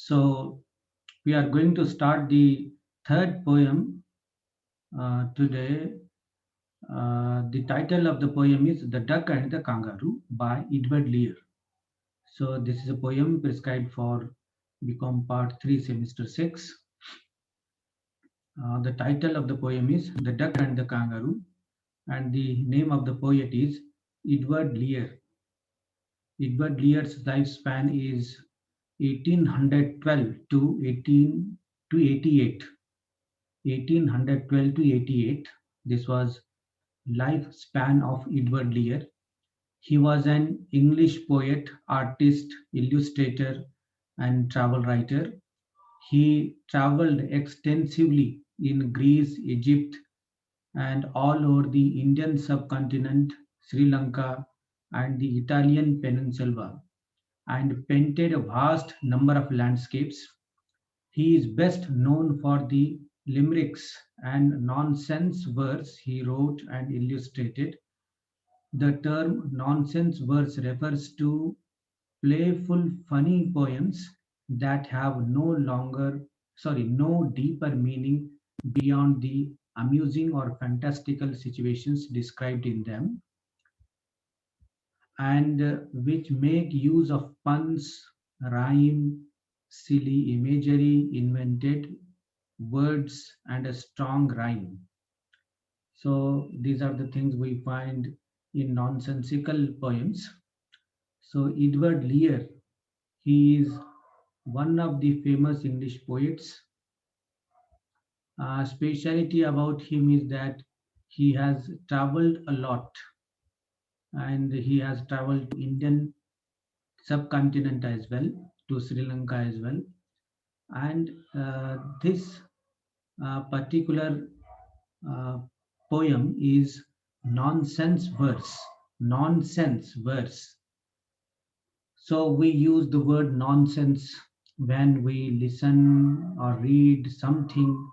So we are going to start the third poem today. The title of the poem is The Duck and the Kangaroo by Edward Lear. So this is a poem prescribed for BCom Part 3 Semester 6. The title of the poem is The Duck and the Kangaroo, and the name of the poet is Edward Lear. Edward Lear's lifespan is 1812 to 18 to 88. 1812 to 88. This was lifespan of Edward Lear. He was an English poet, artist, illustrator, and travel writer. He traveled extensively in Greece, Egypt, and all over the Indian subcontinent, Sri Lanka, and the Italian peninsula, and painted a vast number of landscapes. He is best known for the limericks and nonsense verse he wrote and illustrated. The term nonsense verse refers to playful, funny poems that have no deeper meaning beyond the amusing or fantastical situations described in them, and which make use of puns, rhyme, silly imagery, invented words, and a strong rhyme. So these are the things we find in nonsensical poems. So Edward Lear, he is one of the famous English poets. Speciality about him is that he has traveled a lot, and he has traveled to Indian subcontinent as well, to Sri Lanka as well. And this particular uh, poem is nonsense verse. Nonsense verse. So we use the word nonsense when we listen or read something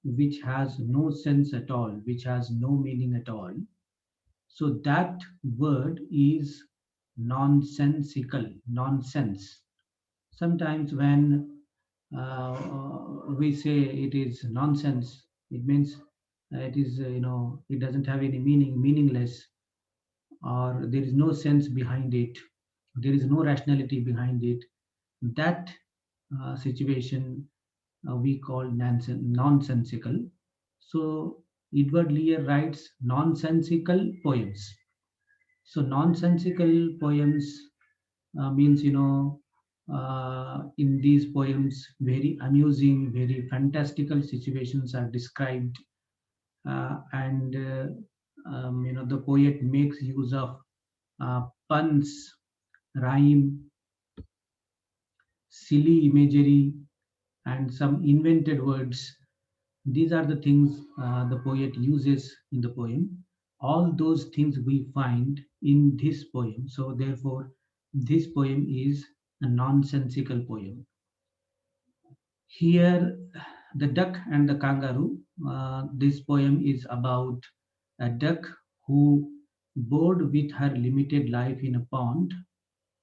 which has no sense at all, which has no meaning at all. So that word is nonsensical, nonsense. Sometimes when we say it is nonsense, it means it is, it doesn't have any meaning, meaningless, or there is no sense behind it, there is no rationality behind it. That situation we call nonsensical. So Edward Lear writes nonsensical poems. So nonsensical poems means, in these poems, very amusing, very fantastical situations are described, and the poet makes use of puns, rhyme, silly imagery, and some invented words. These are the things the poet uses in the poem. All those things we find in this poem. So, therefore, this poem is a nonsensical poem. Here, The Duck and the Kangaroo. This poem is about a duck who, bored with her limited life in a pond,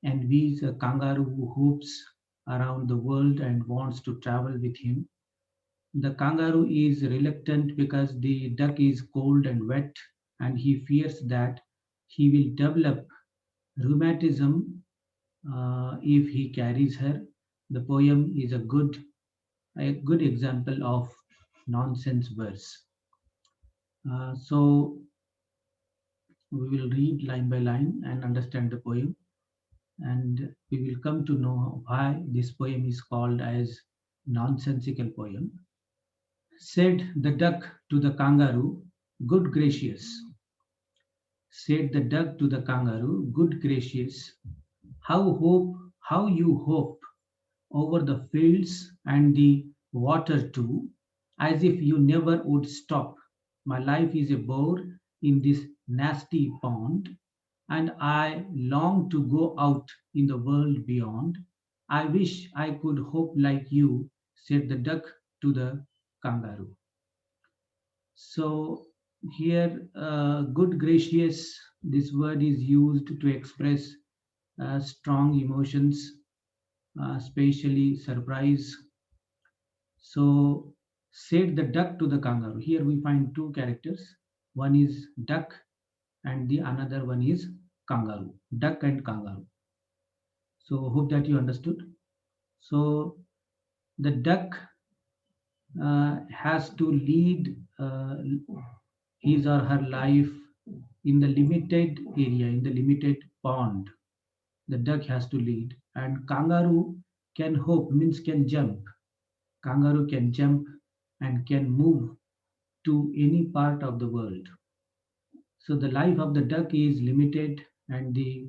envies a kangaroo who hoops around the world and wants to travel with him. The kangaroo is reluctant because the duck is cold and wet, and he fears that he will develop rheumatism if he carries her. The poem is a good example of nonsense verse. So we will read line by line and understand the poem, and we will come to know why this poem is called as nonsensical poem. Said the duck to the kangaroo, "Good gracious," said the duck to the kangaroo, "good gracious, how you hope over the fields and the water too, as if you never would stop. My life is a bore in this nasty pond, and I long to go out in the world beyond. I wish I could hope like you," said the duck to the kangaroo. So here, good gracious, this word is used to express strong emotions, spatially surprise. So said the duck to the kangaroo. Here we find two characters. One is duck and the another one is kangaroo. Duck and kangaroo. So hope that you understood. So the duck has to lead his or her life in the limited area, in the limited pond. The duck has to lead, and kangaroo can hop, means can jump. Kangaroo can jump and can move to any part of the world. So the life of the duck is limited, and the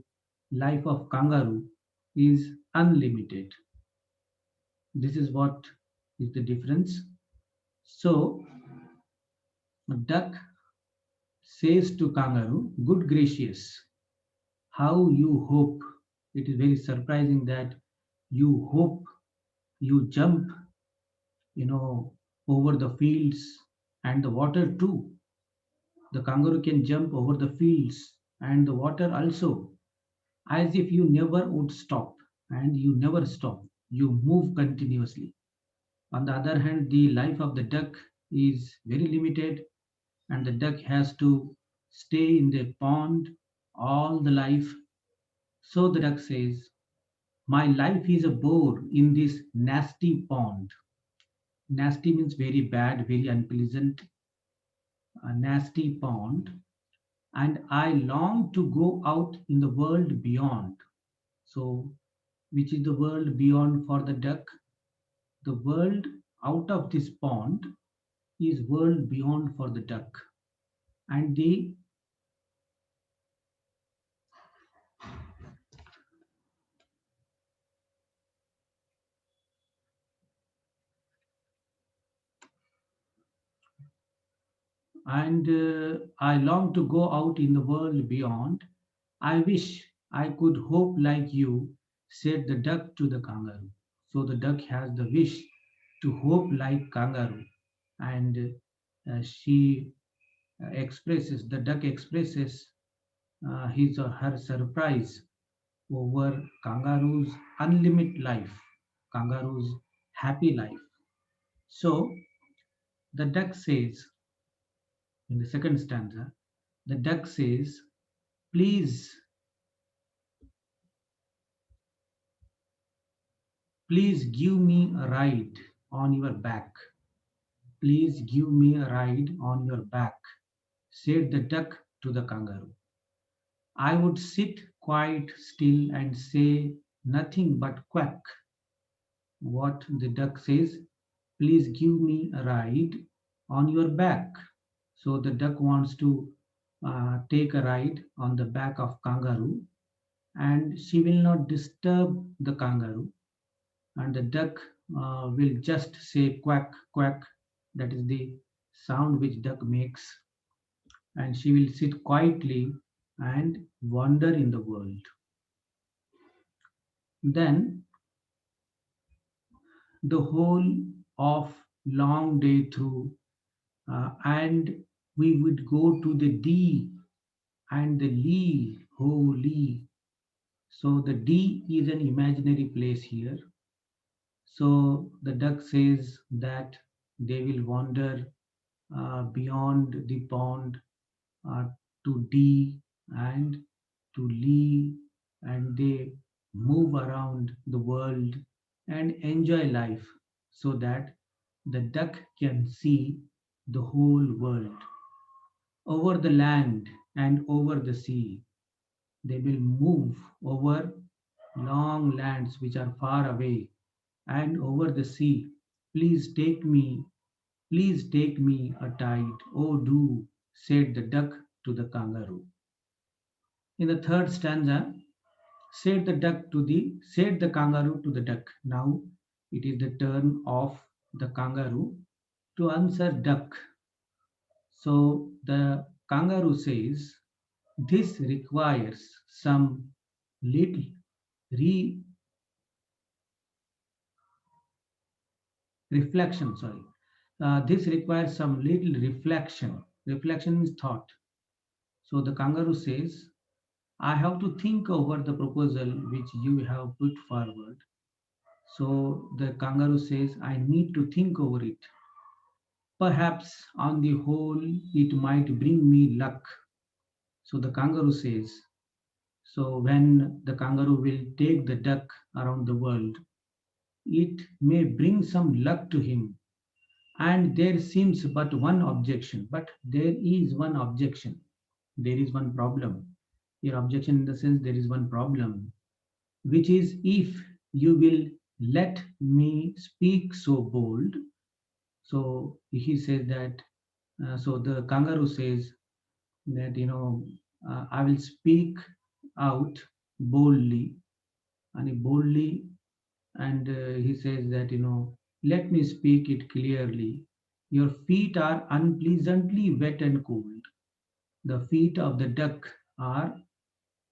life of kangaroo is unlimited. This is what is the difference. So duck says to kangaroo, "Good gracious, how you hope." It is very surprising that you hope, you jump, you know, over the fields and the water too. The kangaroo can jump over the fields and the water also, as if you never would stop, and you never stop. You move continuously. On the other hand, the life of the duck is very limited, and the duck has to stay in the pond all the life. So the duck says, "My life is a bore in this nasty pond." Nasty means very bad, very unpleasant, a nasty pond, and I long to go out in the world beyond. So, which is the world beyond for the duck? The world out of this pond is world beyond for the duck. And the and I long to go out in the world beyond. I wish I could hope like you, said the duck to the kangaroo. So the duck has the wish to hope like kangaroo, and she the duck expresses his or her surprise over kangaroo's unlimited life, kangaroo's happy life. So the duck says in the second stanza, the duck says, "Please, please give me a ride on your back. Please give me a ride on your back," said the duck to the kangaroo. "I would sit quite still and say nothing but quack." What the duck says, "Please give me a ride on your back." So the duck wants to take a ride on the back of kangaroo, and she will not disturb the kangaroo, and the duck will just say quack quack. That is the sound which duck makes, and she will sit quietly and wander in the world. Then the whole of long day through, and we would go to the D and the Lee, ho Lee. So the D is an imaginary place here. So the duck says that they will wander beyond the pond uh, to D and to Lee, and they move around the world and enjoy life, so that the duck can see the whole world over the land and over the sea. They will move over long lands which are far away and over the sea. "Please take me, please take me a tide, oh do," said the duck to the kangaroo. In the third stanza, said the kangaroo to the duck. Now it is the turn of the kangaroo to answer duck. So the kangaroo says, "This requires some little re reflection." Sorry, this requires some little reflection. Reflection means thought. So the kangaroo says, "I have to think over the proposal which you have put forward. So the kangaroo says, I need to think over it. Perhaps on the whole, it might bring me luck. So the kangaroo says, so when the kangaroo will take the duck around the world, it may bring some luck to him. And there seems but one objection, but there is one objection. There is one problem. Your objection in the sense there is one problem, which is if you will let me speak so bold. So he says that, so the kangaroo says that, I will speak out boldly, and boldly, and he says that, let me speak it clearly. Your feet are unpleasantly wet and cold. The feet of the duck are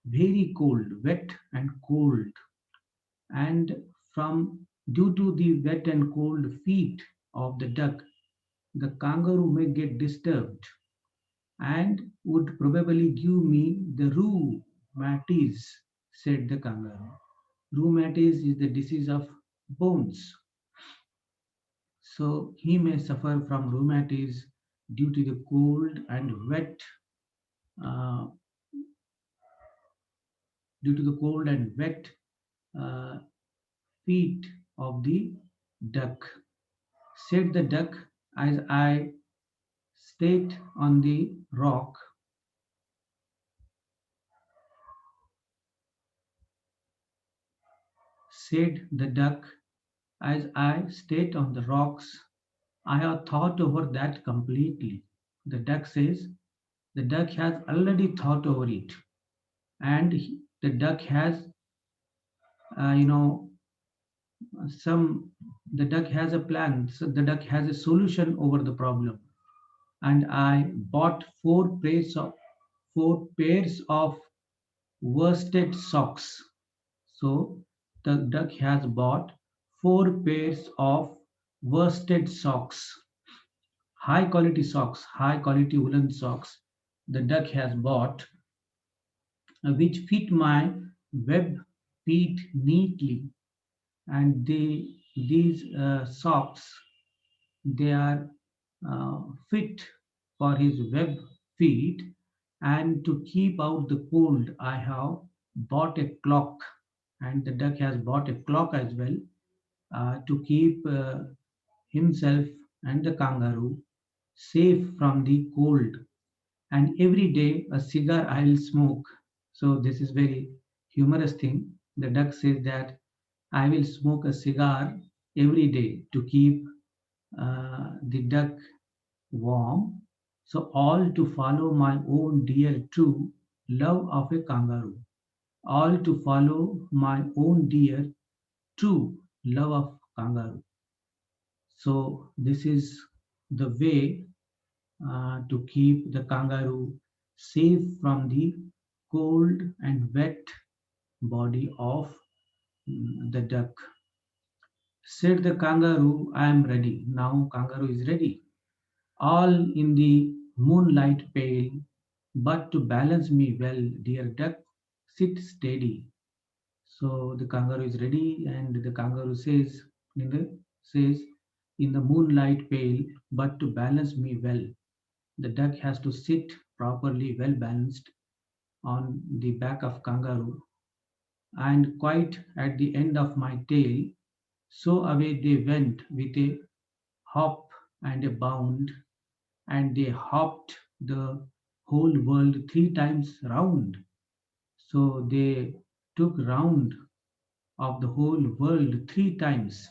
very cold, wet and cold, and from due to the wet and cold feet of the duck, the kangaroo may get disturbed and would probably give me the rheumatis, said the kangaroo. Rheumatis is the disease of bones. So he may suffer from rheumatis due to the cold and wet, uh, due to the cold and wet uh, feet of the duck. Said the duck, as I sat on the rock, said the duck, as I sat on the rocks, I have thought over that completely. The duck says, the duck has already thought over it, and the duck has, uh, you know, some, the duck has a plan. So the duck has a solution over the problem, and I bought four pairs of worsted socks. So the duck has bought 4 pairs of worsted socks, high quality woolen socks. The duck has bought, which fit my web feet neatly, and these socks, they are fit for his web feet. And to keep out the cold, I have bought a clock, and the duck has bought a clock as well, to keep himself and the kangaroo safe from the cold. And every day a cigar I'll smoke. So this is very humorous thing. The duck says that I will smoke a cigar every day to keep the duck warm. So all to follow my own dear true love of a kangaroo. All to follow my own dear true love of kangaroo. So this is the way to keep the kangaroo safe from the cold and wet body of the duck. Said the kangaroo, I am ready. Now kangaroo is ready. All in the moonlight pale, but to balance me well, dear duck, sit steady. So the kangaroo is ready, and the kangaroo says in the moonlight pale, but to balance me well. The duck has to sit properly, well balanced on the back of kangaroo, and quite at the end of my tail. So away they went with a hop and a bound, and they hopped the whole world 3 times round. So they took round of the whole world 3 times,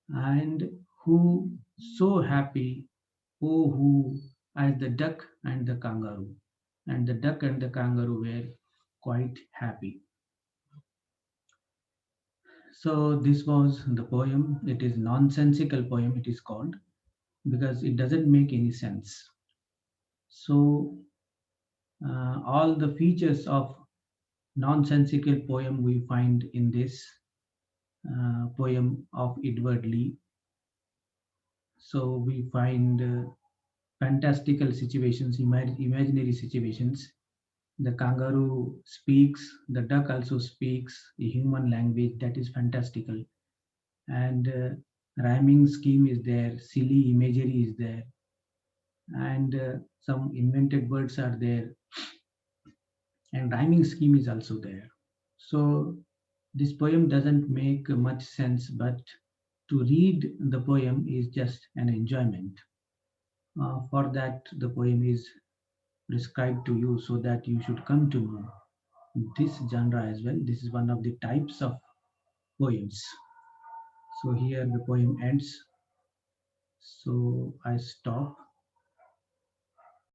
and who so happy, oh who, as the duck and the kangaroo. And the duck and the kangaroo were quite happy. So this was the poem. It is nonsensical poem, it is called, because it doesn't make any sense. So all the features of nonsensical poem we find in this poem of Edward Lee. So we find fantastical situations, imaginary situations. The kangaroo speaks, the duck also speaks a human language that is fantastical. and rhyming scheme is there, silly imagery is there, and some invented words are there, and rhyming scheme is also there. So this poem doesn't make much sense, but to read the poem is just an enjoyment. For that, the poem is prescribed to you so that you should come to know this genre as well. This is one of the types of poems. So here the poem ends. So I stop